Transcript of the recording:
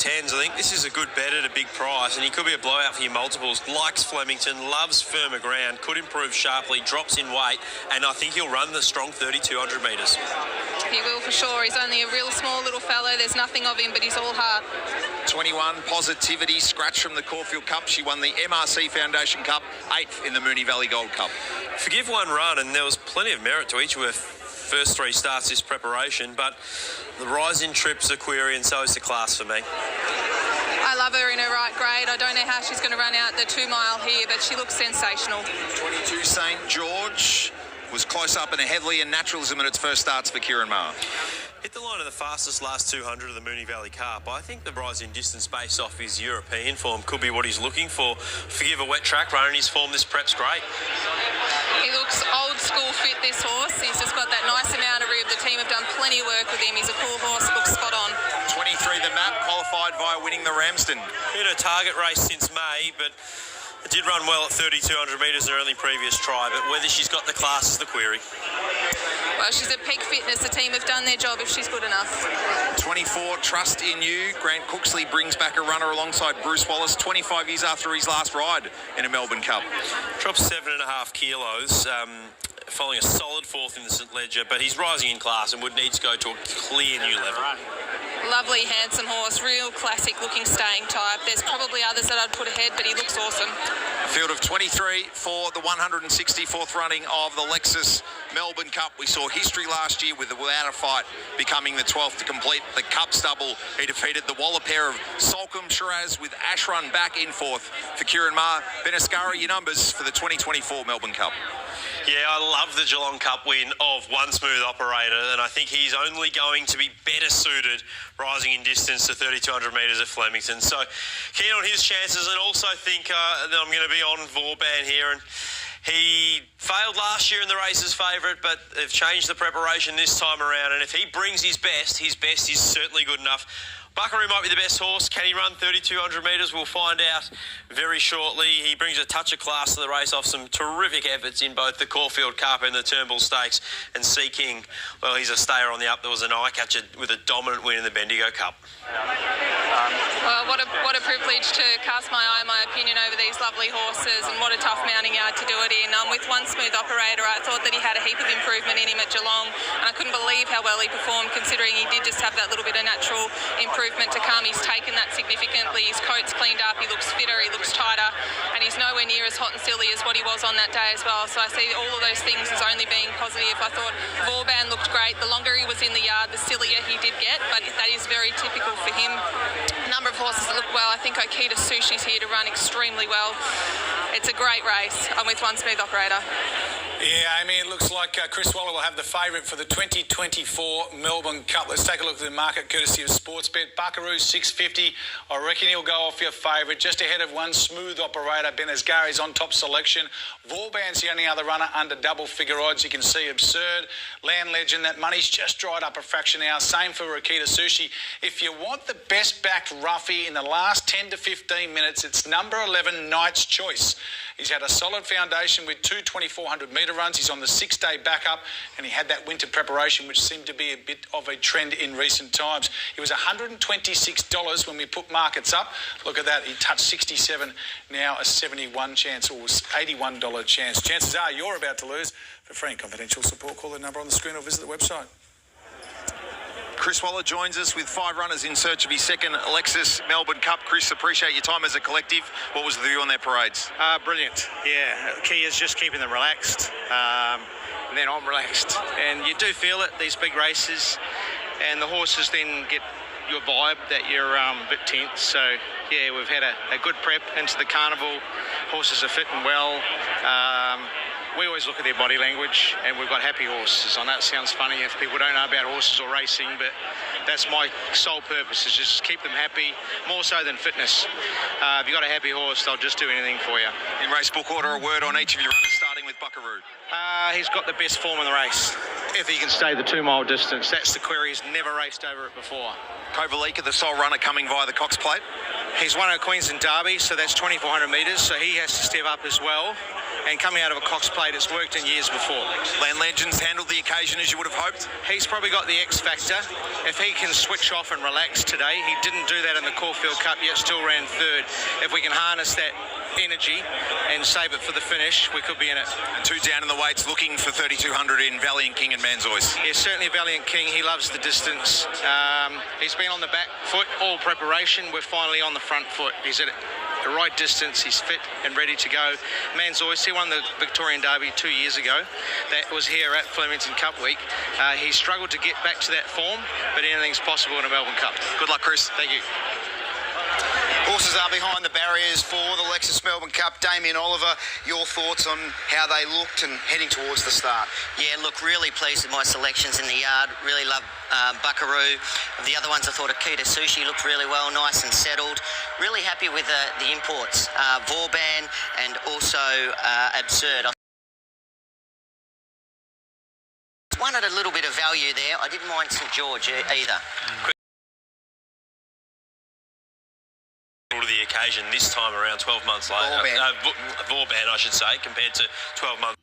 10s. I think this is a good bet at a big price, and he could be a blowout for your multiples. Likes Flemington, loves firmer ground, could improve sharply, drops in weight, and I think he'll run the strong 3,200 metres. He will for sure. He's only a real small little fellow. There's nothing of him, but he's all heart. 21, Positivity, scratch from the Caulfield Cup. She won the MRC Foundation Cup, 8th in the Moonee Valley Gold Cup. Forgive one run, and there was plenty of merit to each of her first 3 starts this preparation, but the rising trip's a query, and so is the class for me. I love her in her right grade. I don't know how she's going to run out the 2 mile here, but she looks sensational. 22, St George was close up in a Headley and Naturalism in its first starts for Kieran Maher. Hit the line of the fastest last 200 of the Moonee Valley Cup. I think the rise in distance based off his European form could be what he's looking for. Forgive a wet track run, and his form this prep's great. He looks old school fit, this horse. He's just got that nice amount of rib. The team have done plenty of work with him. He's a cool horse, looks spot on. 23, the Map, qualified via winning the Ramsden. Been a target race since May, but it did run well at 3,200 metres in her only previous try, but whether she's got the class is the query. Well, she's at peak fitness. The team have done their job if she's good enough. 24, Trust in You. Grant Cooksley brings back a runner alongside Bruce Wallace 25 years after his last ride in a Melbourne Cup. Dropped 7.5 kilos, following a solid 4th in the St Ledger, but he's rising in class and would need to go to a clear new level. Lovely, handsome horse, real classic looking staying type. There's probably others that I'd put ahead, but he looks awesome. A field of 23 for the 164th running of the Lexus Melbourne Cup. We saw history last year with the Without a Fight becoming the 12th to complete the Cup stubble. He defeated the Waller pair of Salcombe Shiraz with Ashrun back in 4th for Kieran Maher. Benescara, your numbers for the 2024 Melbourne Cup. Yeah, I love the Geelong Cup win of One Smooth Operator, and I think he's only going to be better suited rising in distance to 3,200 metres at Flemington. So keen on his chances, and also think that I'm going to be on Vauban here. And he failed last year in the race's favourite, but they've changed the preparation this time around, and if he brings his best is certainly good enough. Buckaroo might be the best horse. Can he run 3,200 metres? We'll find out very shortly. He brings a touch of class to the race off some terrific efforts in both the Caulfield Cup and the Turnbull Stakes. And Sea King, well, he's a stayer on the up. There was an eye-catcher with a dominant win in the Bendigo Cup. Well, what a privilege to cast my eye, my opinion, over these lovely horses, and what a tough mounting yard to do it in. With One Smooth Operator, I thought that he had a heap of improvement in him at Geelong, and I couldn't believe how well he performed, considering he did just have that little bit of natural improvement to come. He's taken that significantly. His coat's cleaned up, he looks fitter, he looks tighter, and he's nowhere near as hot and silly as what he was on that day as well. So I see all of those things as only being positive. I thought Vauban looked great. The longer he was in the yard, the sillier he did get, but that is very typical for him. A number of horses that look well. I think Okita Sushi's here to run extremely well. It's a great race. I'm with One Smooth Operator. Yeah, Amy, it looks like Chris Waller will have the favourite for the 2024 Melbourne Cup. Let's take a look at the market courtesy of Sportsbet. Buckaroo, $6.50. I reckon he'll go off your favourite. Just ahead of One Smooth Operator. Benesgari's on top selection. Vauban's the only other runner under double-figure odds. You can see Absurd, Land Legend. That money's just dried up a fraction now. Same for Rakita Sushi. If you want the best-backed roughie in the last 10 to 15 minutes, it's number 11, Knight's Choice. He's had a solid foundation with 2 2,400-metre runs. He's on the 6-day backup, and he had that winter preparation, which seemed to be a bit of a trend in recent times. He was $126 when we put markets up. Look at that. He touched 67, now a 71 chance, or $81 chance. Chances are you're about to lose. For free and confidential support, call the number on the screen or visit the website. Chris Waller joins us with 5 runners in search of his second Lexus Melbourne Cup. Chris, appreciate your time as a collective. What was the view on their parades? Brilliant. Yeah, the key is just keeping them relaxed, and then I'm relaxed. And you do feel it, these big races, and the horses then get your vibe that you're a bit tense. So, yeah, we've had a good prep into the carnival. Horses are fitting well. We always look at their body language, and we've got happy horses. I know it sounds funny if people don't know about horses or racing, but that's my sole purpose, is just keep them happy, more so than fitness. If you've got a happy horse, they'll just do anything for you. In race book order, a word on each of your runners, starting with Buckaroo. He's got the best form in the race. If he can stay the 2-mile distance, that's the query. He's never raced over it before. Kovalika, the sole runner coming via the Cox Plate. He's won a Queensland Derby, so that's 2,400 metres, so he has to step up as well. and coming out of a Cox Plate, it's worked in years before. Land Legends handled the occasion as you would have hoped. He's probably got the X factor. If he can switch off and relax today, he didn't do that in the Caulfield Cup, yet still ran third. If we can harness that energy and save it for the finish, we could be in it. And 2 down in the weights, looking for 3,200 in Valiant King and Manzois. Yeah, certainly Valiant King. He loves the distance. He's been on the back foot all preparation. We're finally on the front foot. He's at the right distance. He's fit and ready to go. Manzois, he won the Victorian Derby 2 years ago. That was here at Flemington Cup Week. He struggled to get back to that form, but anything's possible in a Melbourne Cup. Good luck, Chris. Thank you. Horses are behind the barriers for the Lexus Melbourne Cup. Damien Oliver, your thoughts on how they looked and heading towards the start? Yeah, look, really pleased with my selections in the yard. Really love Buckaroo. The other ones, I thought Akita Sushi looked really well, nice and settled. Really happy with the imports, Vauban and also Absurd. One at a little bit of value there. I didn't mind St George either. To the occasion this time around 12 months later. Vauban. Vauban, I should say, compared to 12 months.